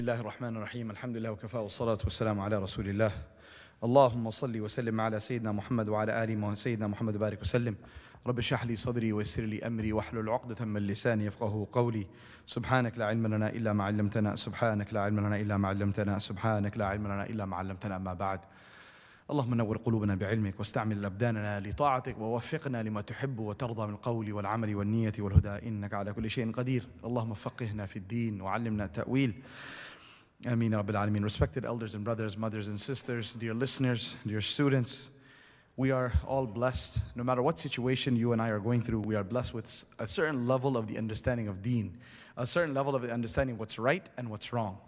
الله الرحمن الرحيم الحمد لله وكفى والصلاة والسلام على رسول الله اللهم صل وسلم على سيدنا محمد وعلى آله سيدنا محمد وبارك وسلم رب اشرح لي صدري ويسر لي أمري واحلل عقدة من لساني يفقهوا قولي سبحانك لا علم لنا إلا ما علمتنا سبحانك لا علم لنا إلا ما علمتنا سبحانك لا علم لنا إلا ما علمتنا أما بعد اللهم نور قلوبنا بعلمك واستعمل أبداننا لطاعتك ووفقنا لما تحب وترضى من القول والعمل والنية والهدى إنك على كل شيء قدير اللهم فقهنا في الدين وعلمنا التأويل Ameen Rabbil Alameen. Respected elders and brothers, mothers and sisters, dear listeners, dear students, we are all blessed. No matter what situation you and I are going through, we are blessed with a certain level of the understanding of deen, a certain level of the understanding what's right and what's wrong.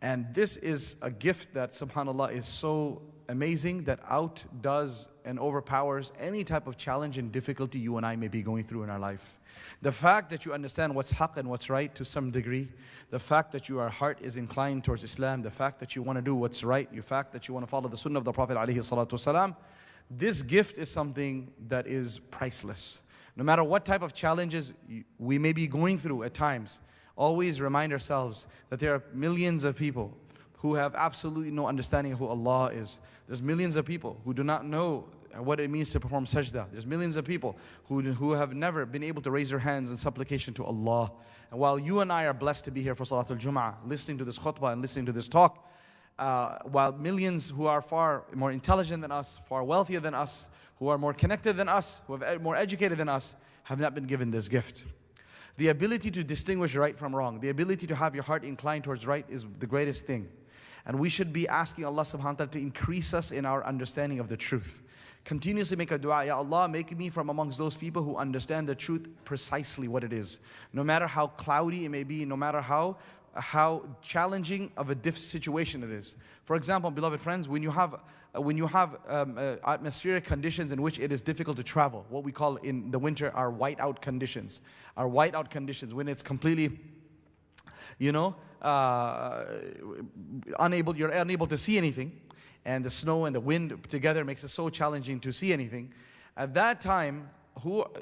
And this is a gift that, subhanAllah, is so amazing that outdoes and overpowers any type of challenge and difficulty you and I may be going through in our life. The fact that you understand what's haqq and what's right to some degree, the fact that your heart is inclined towards Islam, the fact that you want to do what's right, the fact that you want to follow the sunnah of the Prophet ﷺ, this gift is something that is priceless. No matter what type of challenges we may be going through at times, always remind ourselves that there are millions of people who have absolutely no understanding of who Allah is. There's millions of people who do not know what it means to perform sajda. There's millions of people who have never been able to raise their hands in supplication to Allah. And while you and I are blessed to be here for Salatul Jumu'ah, listening to this khutbah and listening to this talk, while millions who are far more intelligent than us, far wealthier than us, who are more connected than us, who are more educated than us, have not been given this gift. The ability to distinguish right from wrong, the ability to have your heart inclined towards right is the greatest thing. And we should be asking Allah subhanahu wa ta'ala to increase us in our understanding of the truth. Continuously make a dua, Ya Allah, make me from amongst those people who understand the truth precisely what it is. No matter how cloudy it may be, no matter how challenging of a situation it is. For example, beloved friends, when you have atmospheric conditions in which it is difficult to travel, what we call in the winter our whiteout conditions. Our whiteout conditions, when it's completely, you're unable to see anything, and the snow and the wind together makes it so challenging to see anything. At that time,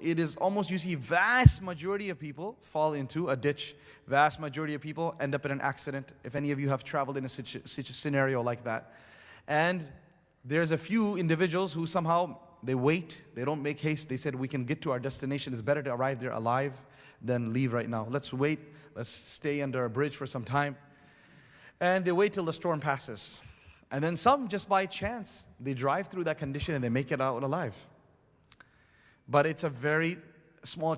it is almost, you see vast majority of people fall into a ditch. Vast majority of people end up in an accident, if any of you have traveled in a scenario like that. And there's a few individuals who somehow, they wait, they don't make haste. They said, we can get to our destination. It's better to arrive there alive than leave right now. Let's wait, let's stay under a bridge for some time. And they wait till the storm passes. And then some, just by chance, they drive through that condition and they make it out alive. But it's a very small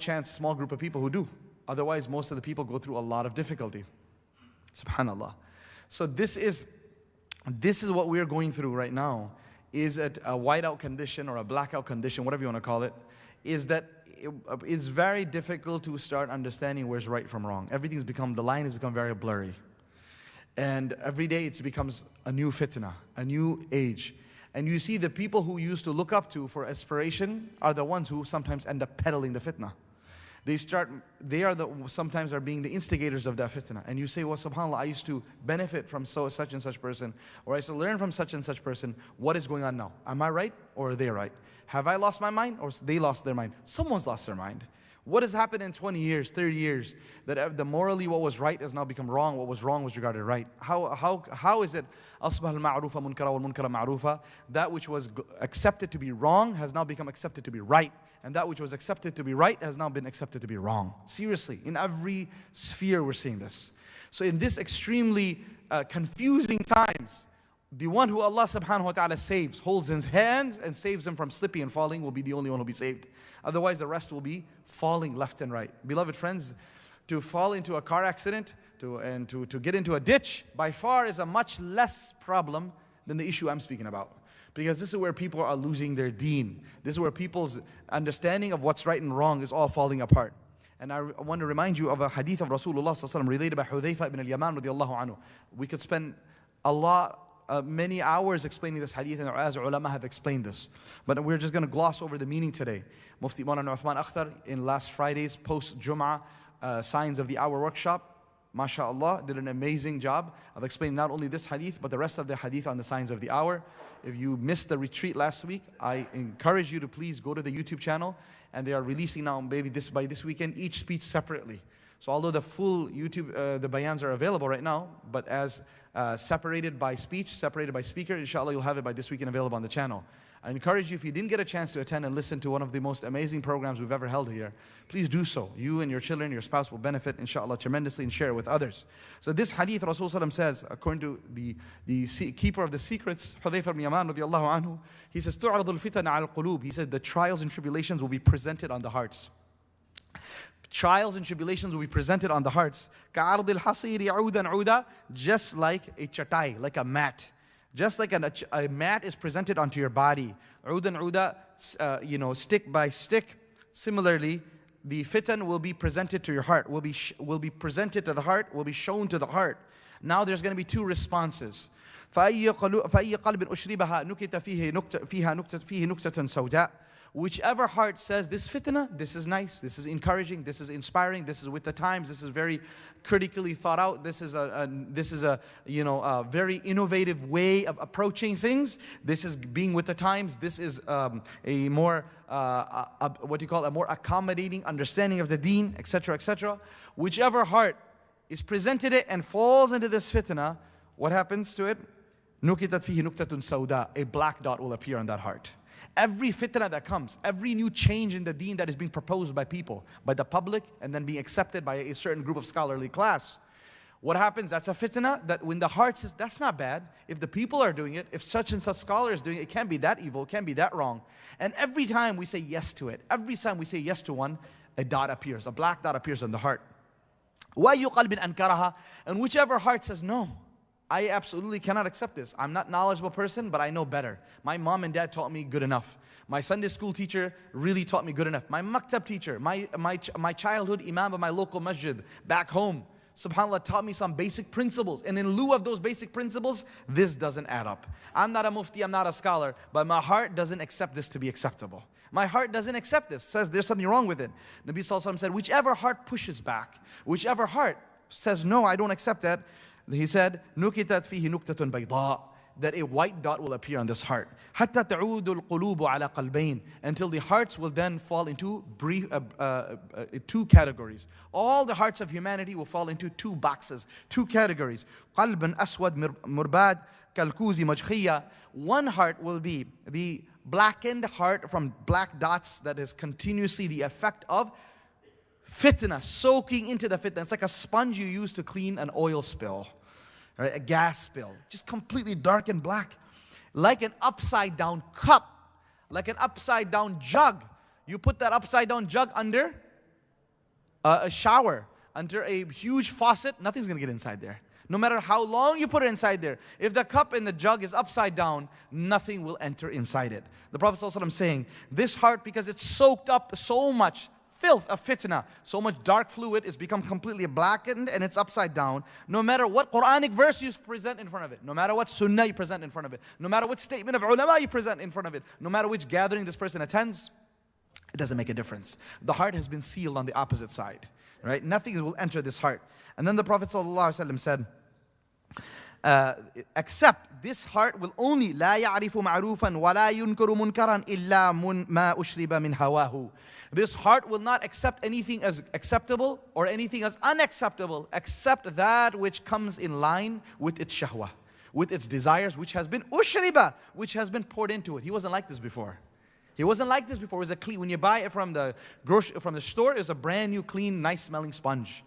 group of people who do. Otherwise, most of the people go through a lot of difficulty. Subhanallah. So this is what we're going through right now, is at a whiteout condition or a blackout condition, whatever you want to call it, is that it's very difficult to start understanding where's right from wrong. The line has become very blurry. And every day it becomes a new fitna, a new age. And you see the people who used to look up to for aspiration are the ones who sometimes end up peddling the fitna. Sometimes are being the instigators of that fitna. And you say, well, subhanAllah, I used to benefit from such and such person, or I used to learn from such and such person. What is going on now? Am I right or are they right? Have I lost my mind or they lost their mind? Someone's lost their mind. What has happened in 20 years, 30 years, that the morally what was right has now become wrong, what was wrong was regarded right? How is it, أَصْبَحَ الْمَعْرُوفَ مُنْكَرًا وَالْمُنْكَرَ مَعْرُوفًا, that which was accepted to be wrong has now become accepted to be right, and that which was accepted to be right has now been accepted to be wrong. Seriously, in every sphere we're seeing this. So in this extremely confusing times, the one who Allah subhanahu wa ta'ala saves, holds his hands and saves him from slipping and falling will be the only one who will be saved. Otherwise the rest will be falling left and right. Beloved friends, to fall into a car accident and to get into a ditch by far is a much less problem than the issue I'm speaking about. Because this is where people are losing their deen. This is where people's understanding of what's right and wrong is all falling apart. And I want to remind you of a hadith of Rasulullah sallallahu alaihi wasallam related by Hudhayfa ibn al-Yaman radiallahu anhu. We could spend many hours explaining this hadith, and as ulama have explained this. But we're just going to gloss over the meaning today. Mufti Maulana Uthman Akhtar, in last Friday's post-Jumu'ah Signs of the Hour workshop, mashallah, did an amazing job of explaining not only this hadith, but the rest of the hadith on the signs of the hour. If you missed the retreat last week, I encourage you to please go to the YouTube channel, and they are releasing now, maybe by this weekend, each speech separately. So although the full YouTube, the bayans are available right now, but as separated by speech, separated by speaker, inshallah you'll have it by this weekend available on the channel. I encourage you, if you didn't get a chance to attend and listen to one of the most amazing programs we've ever held here, please do so. You and your children, your spouse will benefit, inshallah, tremendously, and share it with others. So this hadith, Rasulullah says, according to the keeper of the secrets, Hudhayfa ibn Yaman radiallahu anhu, he says, تُعْرَضُ الْفِتَنَ عَلَى الْقُلُوبِ. He said, the trials and tribulations will be presented on the hearts. Trials and tribulations will be presented on the hearts. كَعَرْضِ الْحَصِيرِ عُودًا عُودًا. Just like a chatai, like a mat. Just like a mat is presented onto your body. Udan uda, stick by stick. Similarly, the fitan will be presented to your heart, will be presented to the heart, will be shown to the heart. Now there's going to be two responses. فَأَيِّ قَلْبٍ أُشْرِبَهَا نُكْتَ فِيهِ نُكْتَةٌ سَوْدَاء. Whichever heart says, this fitna, this is nice, this is encouraging, this is inspiring, this is with the times, this is very critically thought out, this is a very innovative way of approaching things, this is being with the times, this is a more, a more accommodating understanding of the deen, etc., etc. Whichever heart is presented it and falls into this fitna, what happens to it? نُكِتَتْ فِيهِ نُكْتَةٌ سَوْدَاء. A black dot will appear on that heart. Every fitna that comes, every new change in the deen that is being proposed by people, by the public, and then being accepted by a certain group of scholarly class, what happens? That's a fitna that when the heart says, that's not bad. If the people are doing it, if such and such scholar is doing it, it can't be that evil, it can't be that wrong. And every time we say yes to it, every time we say yes to one, a dot appears, a black dot appears on the heart. وَأَيُّ قَلْبٍ أَنْكَرَهَا. And whichever heart says, no, I absolutely cannot accept this. I'm not a knowledgeable person, but I know better. My mom and dad taught me good enough. My Sunday school teacher really taught me good enough. My maktab teacher, my childhood imam of my local masjid back home, subhanAllah, taught me some basic principles. And in lieu of those basic principles, this doesn't add up. I'm not a mufti, I'm not a scholar, but my heart doesn't accept this to be acceptable. My heart doesn't accept this, says there's something wrong with it. Nabi Sallallahu Alaihi Wasallam said, whichever heart pushes back, whichever heart says, no, I don't accept that, he said, نُكِتَتْ فِيهِ نُكْتَةٌ بَيْضَاء. That a white dot will appear on this heart. حَتَّى تَعُودُ الْقُلُوبُ عَلَى قَلْبَيْنِ. Until the hearts will then fall into two categories. All the hearts of humanity will fall into two boxes, two categories. قَلْبٌ أَسْوَدْ مُرْبَادٌ كَالْكُوزِ مَجْخِيَّةٌ. One heart will be the blackened heart from black dots that is continuously the effect of fitna, soaking into the fitna. It's like a sponge you use to clean an oil spill, right? A gas spill, just completely dark and black. Like an upside down cup, like an upside down jug. You put that upside down jug under a shower, under a huge faucet, nothing's going to get inside there. No matter how long you put it inside there, if the cup and the jug is upside down, nothing will enter inside it. The Prophet ﷺ is saying, this heart, because it's soaked up so much filth of fitna, so much dark fluid, it's become completely blackened and it's upside down. No matter what Quranic verse you present in front of it, no matter what sunnah you present in front of it, no matter what statement of ulama you present in front of it, no matter which gathering this person attends, it doesn't make a difference. The heart has been sealed on the opposite side, right? Nothing will enter this heart. And then the Prophet ﷺ said, except this heart will only لا يعرف معروفا ولا ينكر منكرا إلا ما أشرب من هواه. This heart will not accept anything as acceptable or anything as unacceptable except that which comes in line with its shahwa, with its desires, which has been ushriba, which has been poured into it. He wasn't like this before. He wasn't like this before. It was a clean, when you buy it from the store, it was a brand new, clean, nice smelling sponge.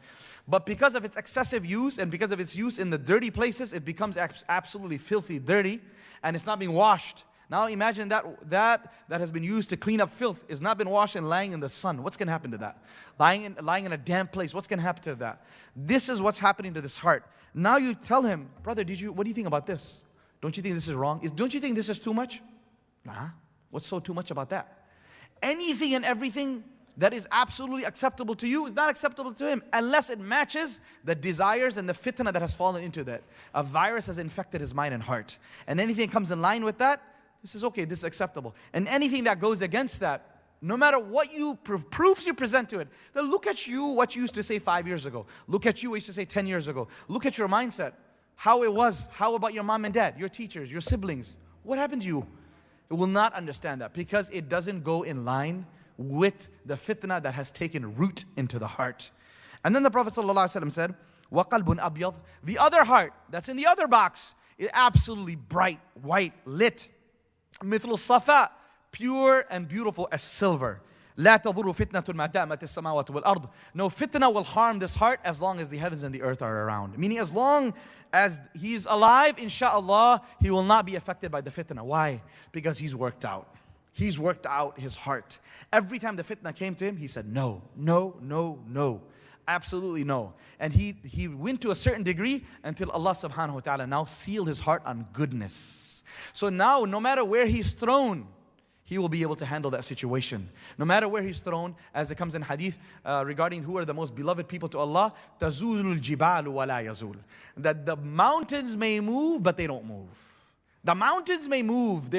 But because of its excessive use and because of its use in the dirty places, it becomes absolutely filthy, dirty, and it's not being washed. Now imagine that has been used to clean up filth is not been washed and lying in the sun. What's going to happen to that? Lying in a damp place, what's going to happen to that? This is what's happening to this heart. Now you tell him, brother, what do you think about this? Don't you think this is wrong? Don't you think this is too much? Nah. What's so too much about that? Anything and everything that is absolutely acceptable to you is not acceptable to him unless it matches the desires and the fitna that has fallen into that. A virus has infected his mind and heart. And anything comes in line with that, this is okay, this is acceptable. And anything that goes against that, no matter what proofs you present to it, then look at you, what you used to say 5 years ago. Look at you, what you used to say 10 years ago. Look at your mindset, how it was. How about your mom and dad, your teachers, your siblings? What happened to you? It will not understand that because it doesn't go in line with the fitna that has taken root into the heart. And then the Prophet ﷺ said, وَقَلْبٌ أَبْيَض, the other heart that's in the other box, is absolutely bright, white, lit. مِثْلُ الصَّفَاء, pure and beautiful as silver. لا تضر فتنة ما دامت السماوات والأرض. No fitna will harm this heart as long as the heavens and the earth are around. Meaning as long as he's alive, inshallah, he will not be affected by the fitna. Why? Because he's worked out. He's worked out his heart. Every time the fitna came to him, he said, no, no, no, no. Absolutely no. And he went to a certain degree until Allah subhanahu wa ta'ala now sealed his heart on goodness. So now, no matter where he's thrown, he will be able to handle that situation. No matter where he's thrown, as it comes in hadith regarding who are the most beloved people to Allah, تَزُولُ الْجِبَالُ وَلَا يَزُولُ, that the mountains may move, but they don't move. The mountains may move,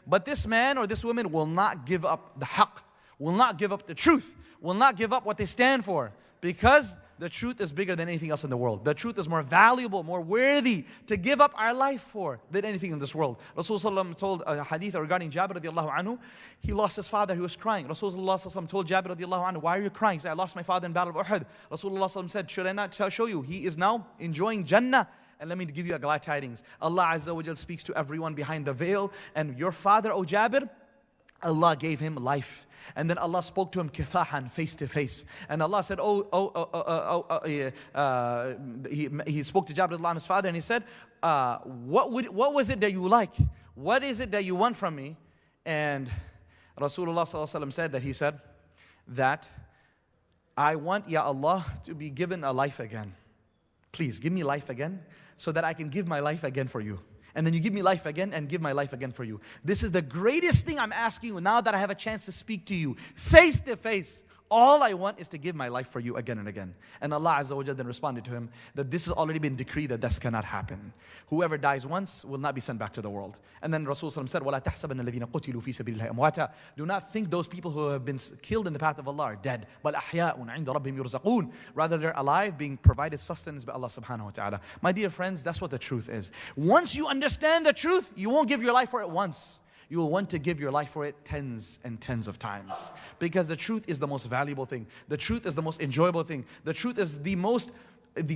but this man or this woman will not give up the haqq, will not give up the truth, will not give up what they stand for, because the truth is bigger than anything else in the world. The truth is more valuable, more worthy to give up our life for than anything in this world. Rasulullah told a hadith regarding Jabir radiallahu anhu. He lost his father, he was crying. Rasulullah told Jabir radiallahu anhu, why are you crying? He said, I lost my father in Battle of Uhud. Rasulullah said, should I not show you? He is now enjoying Jannah. And let me give you a glad tidings. Allah Azza wa Jal speaks to everyone behind the veil. And your father, O Jabir, Allah gave him life. And then Allah spoke to him kifahan, face to face. And Allah said, he spoke to Jabir, his father, and he said, what was it that you like? What is it that you want from me? And Rasulullah said that he said that I want, Ya Allah, to be given a life again. Please give me life again so that I can give my life again for you. And then you give me life again and give my life again for you. This is the greatest thing I'm asking you now that I have a chance to speak to you face to face. All I want is to give my life for you again and again. And Allah Azza wa Jalla then responded to him that this has already been decreed that this cannot happen. Whoever dies once will not be sent back to the world. And then Rasulullah said, وَلَا تَحْسَبَنَّ الَّذِينَ قُتِلُوا فِي سَبِيلِ اللَّهِ أَمْوَاتًا. Do not think those people who have been killed in the path of Allah are dead. بَلْ أَحْيَاءٌ عِنْدَ رَبِّهِمْ يُرْزَقُونَ. Rather they're alive, being provided sustenance by Allah subhanahu wa ta'ala. My dear friends, that's what the truth is. Once you understand the truth, you won't give your life for it once. You will want to give your life for it tens and tens of times. Because the truth is the most valuable thing. The truth is the most enjoyable thing. The truth is the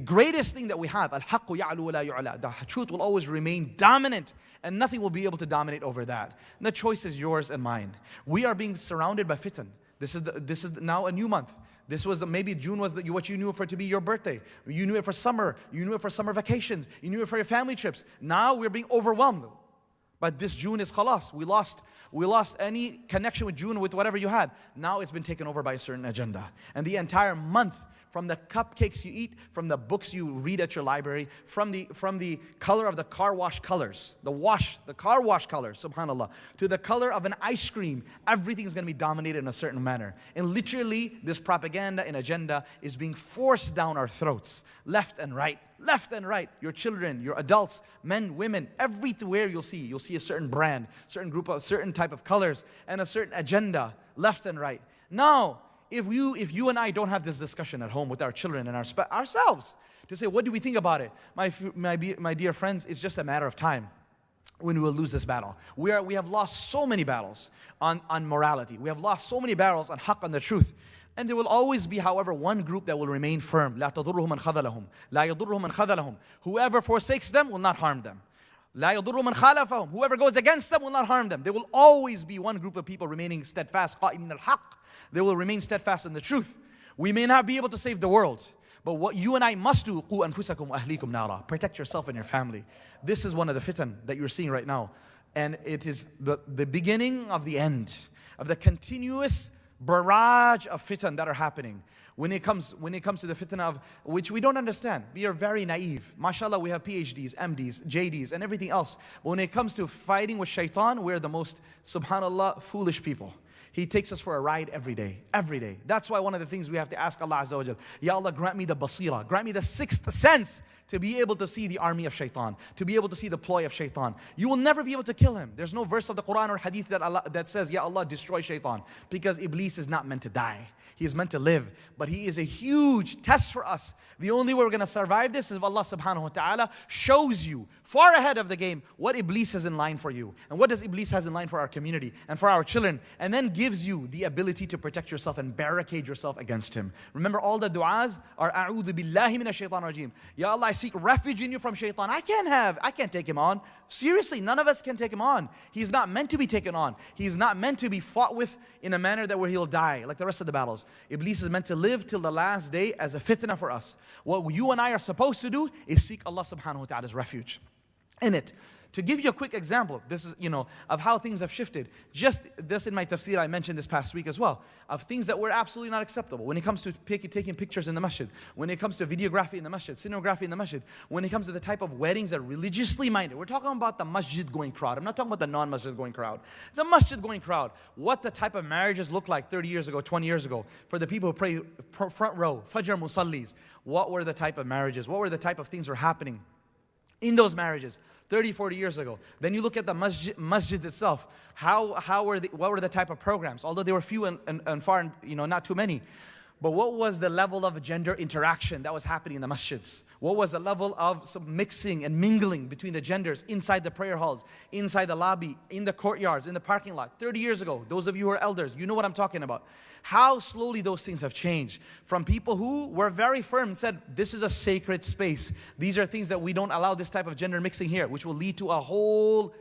greatest thing that we have. Al-haqqu ya'lu wa la yu'la. The truth will always remain dominant, and nothing will be able to dominate over that. And the choice is yours and mine. We are being surrounded by fitan. This is now a new month. This was maybe June was what you knew for it to be your birthday. You knew it for summer. You knew it for summer vacations. You knew it for your family trips. Now we're being overwhelmed. But this June is khalas. We lost any connection with June, with whatever you had. Now it's been taken over by a certain agenda. And the entire month, from the cupcakes you eat, from the books you read at your library, from the color of the car wash colors, the car wash colors, subhanAllah, to the color of an ice cream, everything is going to be dominated in a certain manner. And literally, this propaganda and agenda is being forced down our throats, left and right. Left and right, your children, your adults, men, women, everywhere you'll see a certain brand, certain group of certain type of colors, and a certain agenda, left and right. Now, if you and I don't have this discussion at home with our children and ourselves to say, what do we think about it? My dear friends, it's just a matter of time when we will lose this battle. We have lost so many battles on morality. We have lost so many battles on haqq, on the truth. And there will always be, however, one group that will remain firm. لا تضرهم من خذلهم. لا يضرهم من خذلهم. Whoever forsakes them will not harm them. لا يضرهم من خالفهم. Whoever goes against them will not harm them. There will always be one group of people remaining steadfast. قائمين الحق. They will remain steadfast in the truth. We may not be able to save the world, but what you and I must do, قُوا أَنفُسَكُمْ وَأَهْلِيكُمْ نَارًا. Protect yourself and your family. This is one of the fitan that you're seeing right now. And it is the beginning of the end, of the continuous barrage of fitan that are happening. When it comes to the fitna of which we don't understand, we are very naive. MashaAllah, we have PhDs, MDs, JDs, and everything else. But when it comes to fighting with shaitan, we're the most, subhanAllah, foolish people. He takes us for a ride every day, every day. That's why one of the things we have to ask Allah Azza wa Jal, Ya Allah, grant me the basira, grant me the sixth sense to be able to see the army of shaitan, to be able to see the ploy of shaitan. You will never be able to kill him. There's no verse of the Quran or hadith that says, Ya Allah, destroy shaitan, because Iblis is not meant to die. He is meant to live, but he is a huge test for us. The only way we're going to survive this is if Allah subhanahu wa ta'ala shows you far ahead of the game what Iblis has in line for you, and what does Iblis has in line for our community and for our children, and then gives you the ability to protect yourself and barricade yourself against him. Remember, all the du'as are A'udhu billahi minash shaitan rajim. Ya Allah, I seek refuge in you from shaitan. I can't take him on. Seriously, none of us can take him on. He's not meant to be taken on. He's not meant to be fought with in a manner that where he'll die, like the rest of the battles. Iblis is meant to live till the last day as a fitna for us. What you and I are supposed to do is seek Allah subhanahu wa ta'ala's refuge in it. To give you a quick example, this is, of how things have shifted. Just this in my tafsir I mentioned this past week as well, of things that were absolutely not acceptable. When it comes to taking pictures in the masjid, when it comes to videography in the masjid, cinematography in the masjid, when it comes to the type of weddings that are religiously minded. We're talking about the masjid going crowd. I'm not talking about the non-masjid going crowd. The masjid going crowd. What the type of marriages looked like 30 years ago, 20 years ago. For the people who pray front row, Fajr Musallis. What were the type of marriages? What were the type of things were happening in those marriages 30, 40 years ago? Then you look at the masjid itself. What were the type of programs? Although they were few and far, and not too many. But what was the level of gender interaction that was happening in the masjids? What was the level of some mixing and mingling between the genders inside the prayer halls, inside the lobby, in the courtyards, in the parking lot? 30 years ago, those of you who are elders, you know what I'm talking about. How slowly those things have changed. From people who were very firm and said, this is a sacred space. These are things that we don't allow this type of gender mixing here, which will lead to a whole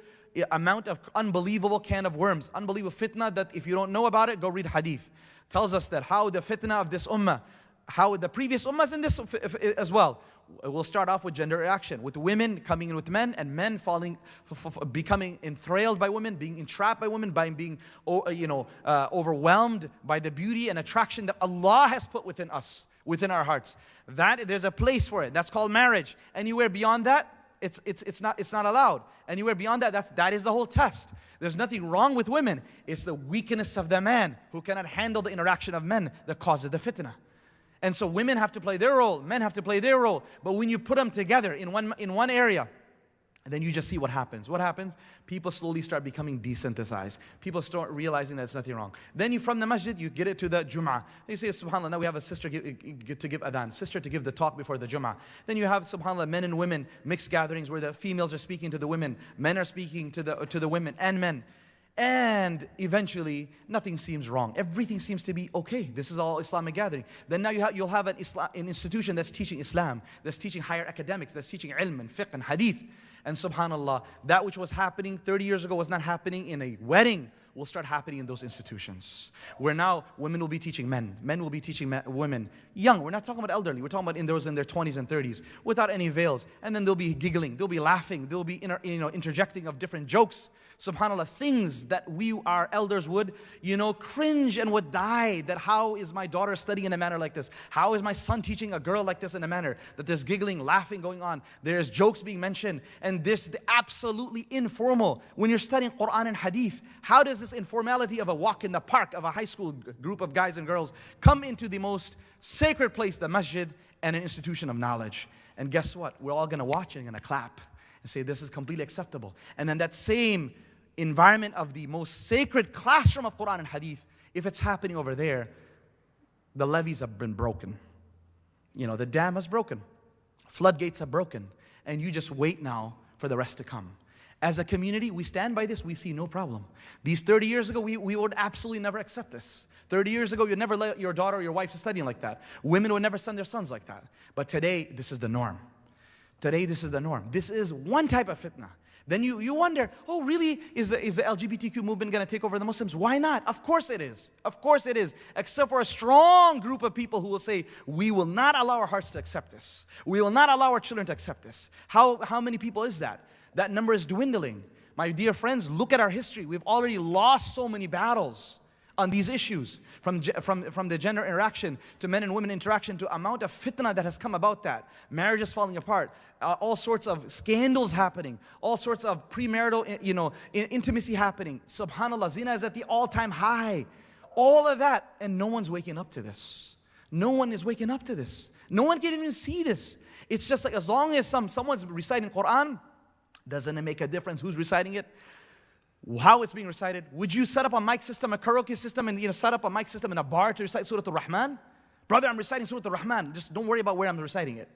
amount of unbelievable can of worms, unbelievable fitna that if you don't know about it, go read hadith. Tells us that how the fitna of this ummah, how the previous ummahs in this as well. We'll start off with gender reaction, with women coming in with men, and men becoming enthralled by women, being entrapped by women, by being overwhelmed by the beauty and attraction that Allah has put within us, within our hearts. That there's a place for it. That's called marriage. Anywhere beyond that, it's not allowed. Anywhere beyond that, that is the whole test. There's nothing wrong with women. It's the weakness of the man who cannot handle the interaction of men that causes the fitna. And so women have to play their role, men have to play their role. But when you put them together in one area, then you just see what happens. What happens? People slowly start becoming desensitized. People start realizing that there's nothing wrong. Then from the masjid, you get it to the Jumu'ah. Then you say, SubhanAllah, now we have a sister to give adhan, sister to give the talk before the Jumu'ah. Then you have, SubhanAllah, men and women, mixed gatherings where the females are speaking to the women, men are speaking to the women and men. And eventually, nothing seems wrong. Everything seems to be okay. This is all Islamic gathering. Then now you'll have an institution that's teaching Islam, that's teaching higher academics, that's teaching ilm and fiqh and hadith. And subhanAllah, that which was happening 30 years ago was not happening in a wedding, will start happening in those institutions. Where now women will be teaching men, men will be teaching women. Young, we're not talking about elderly, we're talking about those in their 20s and 30s, without any veils. And then they'll be giggling, they'll be laughing, they'll be interjecting of different jokes. SubhanAllah, things that we, our elders would, cringe and would die. That how is my daughter studying in a manner like this? How is my son teaching a girl like this in a manner? That there's giggling, laughing going on. There's jokes being mentioned. And this absolutely informal. When you're studying Quran and Hadith, how does this informality of a walk in the park of a high school group of guys and girls come into the most sacred place, the masjid, and an institution of knowledge? And guess what? We're all going to watch and going to clap and say this is completely acceptable. And then that same environment of the most sacred classroom of Quran and Hadith, if it's happening over there, the levees have been broken. The dam has broken. Floodgates have broken. And you just wait now for the rest to come. As a community, we stand by this, we see no problem. These 30 years ago, we would absolutely never accept this. 30 years ago, you'd never let your daughter or your wife study like that. Women would never send their sons like that. But today, this is the norm. Today, this is the norm. This is one type of fitna. Then you wonder, oh really, is the LGBTQ movement going to take over the Muslims? Why not? Of course it is. Of course it is. Except for a strong group of people who will say, we will not allow our hearts to accept this. We will not allow our children to accept this. How many people is that? That number is dwindling. My dear friends, look at our history. We've already lost so many battles on these issues, from the gender interaction to men and women interaction to amount of fitna that has come about that. Marriages falling apart, all sorts of scandals happening, all sorts of premarital intimacy happening. SubhanAllah, zina is at the all-time high. All of that, and no one's waking up to this. No one is waking up to this. No one can even see this. It's just like as long as someone's reciting Quran, doesn't it make a difference who's reciting it? How it's being recited? Would you set up a mic system, a karaoke system, and set up a mic system in a bar to recite Surah Al-Rahman? Brother, I'm reciting Surah Al-Rahman. Just don't worry about where I'm reciting it.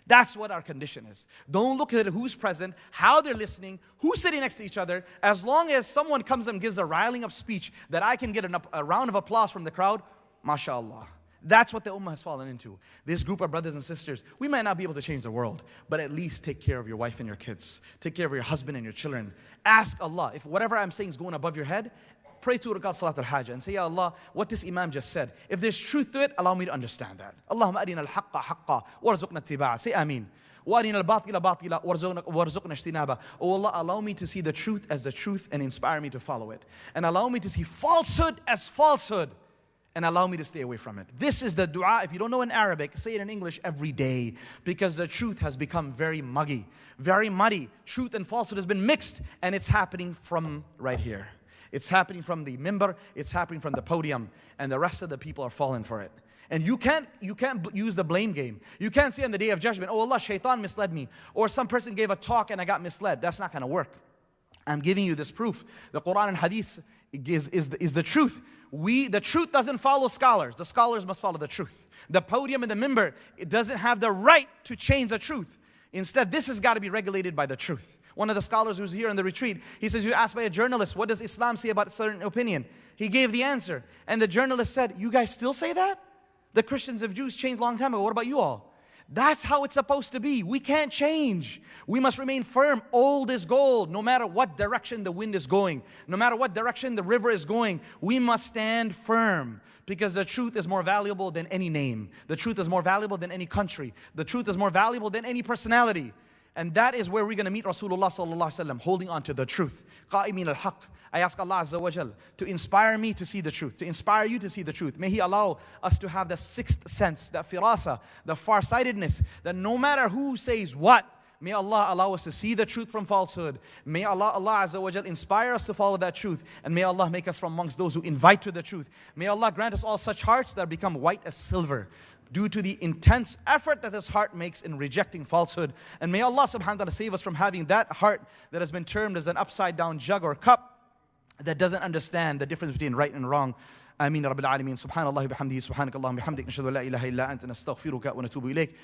That's what our condition is. Don't look at who's present, how they're listening, who's sitting next to each other. As long as someone comes and gives a riling up speech that I can get a round of applause from the crowd, mashallah. That's what the ummah has fallen into. This group of brothers and sisters, we might not be able to change the world, but at least take care of your wife and your kids. Take care of your husband and your children. Ask Allah, if whatever I'm saying is going above your head, pray 2 rakat salat al-hajj and say, Ya Allah, what this imam just said, if there's truth to it, allow me to understand that. Allahumma arina al-haqqa haqqa warzuqna ittiba'a. Say ameen. Wa arina al-batila batila warzuqna ijtinaba. Oh Allah, allow me to see the truth as the truth and inspire me to follow it. And allow me to see falsehood as falsehood and allow me to stay away from it. This is the dua. If you don't know in Arabic, say it in English every day, because the truth has become very muggy, very muddy. Truth and falsehood has been mixed, and it's happening from right here. It's happening from the mimbar, it's happening from the podium, and the rest of the people are falling for it. And you can't use the blame game. You can't say on the day of judgment, oh Allah, shaitan misled me. Or some person gave a talk and I got misled. That's not going to work. I'm giving you this proof. The Quran and Hadith is the truth. The truth doesn't follow scholars. The scholars must follow the truth. The podium and the mimbar, it doesn't have the right to change the truth. Instead, this has got to be regulated by the truth. One of the scholars who's here in the retreat, he says, you asked by a journalist, what does Islam say about a certain opinion? He gave the answer. And the journalist said, you guys still say that? The Christians and Jews changed a long time ago. What about you all? That's how it's supposed to be. We can't change. We must remain firm. Old is gold. No matter what direction the wind is going, no matter what direction the river is going, we must stand firm. Because the truth is more valuable than any name. The truth is more valuable than any country. The truth is more valuable than any personality. And that is where we're going to meet Rasulullah sallallahu alaihi wasallam, holding on to the truth. Qa'imin al-haq. I ask Allah Azza wa Jal to inspire me to see the truth, to inspire you to see the truth. May He allow us to have the sixth sense, that firasa, the farsightedness, that no matter who says what, may Allah allow us to see the truth from falsehood. May Allah Azza wa Jal inspire us to follow that truth. And may Allah make us from amongst those who invite to the truth. May Allah grant us all such hearts that become white as silver, due to the intense effort that this heart makes in rejecting falsehood. And may Allah subhanahu wa ta'ala save us from having that heart that has been termed as an upside down jug or cup that doesn't understand the difference between right and wrong. Ameen Rabbil Alameen. Subhanallah bihamdihi, subhanakallahumma bihamdik, nashhadu an la ilaha illa anta nastaghfiruka wa natubu ilayk.